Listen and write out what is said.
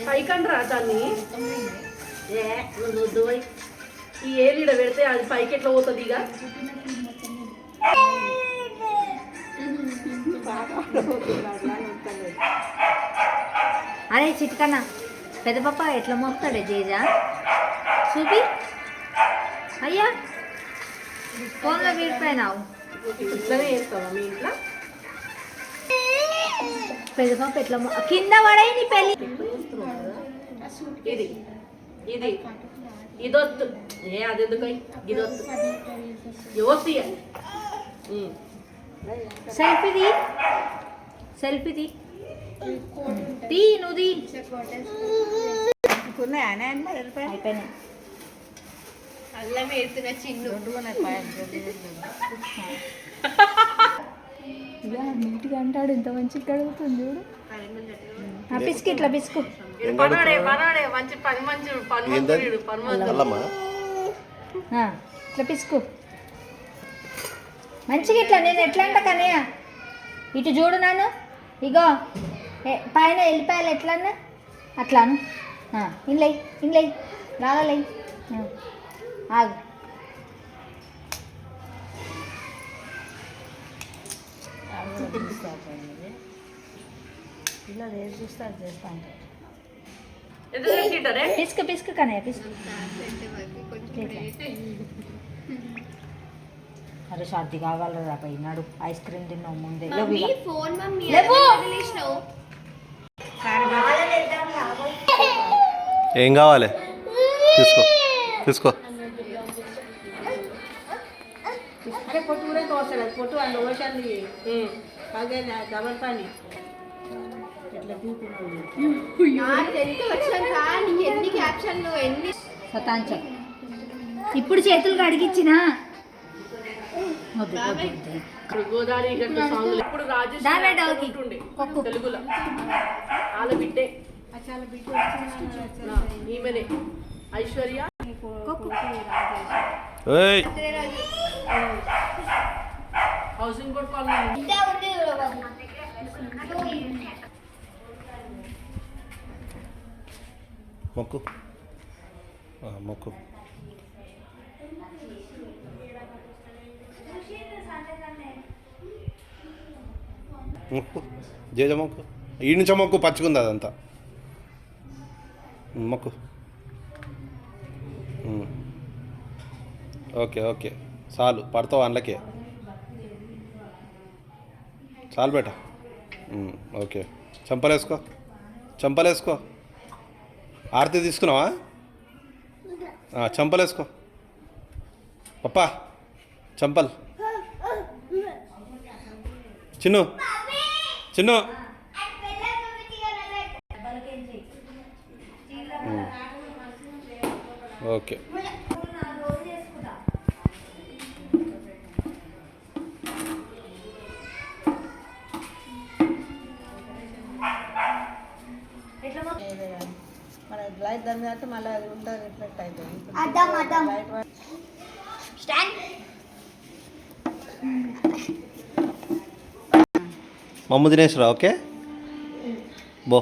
పైకండి రా దాన్ని ఈ ఏలీడ పెడితే అది పైకి ఎట్లా పోతుంది ఇక అరే చిట్కన్నా పెద్ద పాప ఎట్లా మోస్తాడే జేజా చూపి అయ్యా ఫోన్లో వీడిపోయినావు ఇట్లనే చేస్తావా మీ ఇంట్లో పెద్ద పాప ఎట్లా కింద పడే నీ పెళ్ళి ఇది ఇది ఇదొద్దు అదెందుకు ఇదొద్దు యువతి సెల్ఫీది సెల్ఫీది తీ నువ్వు అయిపోయినాయి అల్లం వేస్తున్న చిన్ను నీట్గా అంటాడు ఇంత మంచిగా కడుగుతుంది చూడు పిసుకు ఇట్లా పిసుకు మంచి పని మంచి ఇట్లా పిసుకు మంచిగా ఇట్లా నేను ఎట్లా అంట కనయ్య ఇటు చూడు నాను ఇగో పైన వెళ్ళిపోయాలి ఎట్లన్నా అట్లాను ఇంలై ఇంలై లాగలై ఆగు పిల్లలు ఏది చూస్తారు చేస్తా ఉంటారు పిసుక పిసుక కనయ్య పిసుక అరే షార్తి కావాలరా పోయినాడు ఐస్ క్రీమ్ తిన్నావు ముందే ఏం కావాలి తీసుకో తీసుకో అరే పొట్టు కూడా తోసలేదు పొట్టు అండ్ ఓషాన్ని అదే డబల్ పని సతాంచం ఇప్పుడు చేతులు కడిగిచ్చిన గోదావరి సాంగ్ ఇప్పుడు రాజేష్ తెలుగులో వాళ్ళ బిడ్డే ఈమెనే ఐశ్వర్య హౌసింగ్ బోర్డ్ కాలనీ మొక్కు మొక్కు మొక్కు జేజ మొక్కు ఈ నుంచో మొక్కు పచ్చుకుంది అదంతా మొక్కు ఓకే ఓకే చాలు పడతావు అందులోకే చాలు బేట ఓకే చంపలేసుకో చంపలేసుకో ఆరతి తీసుకున్నావా చంపలేసుకో పప్పా చంపల్ చిన్ను చిన్ను ఓకే మన లైట్ దాని మీద మళ్ళీ అది ఉంటుంది రిఫ్లెక్ట్ అవుతుంది మమ్ము తినేసిరా ఓకే బో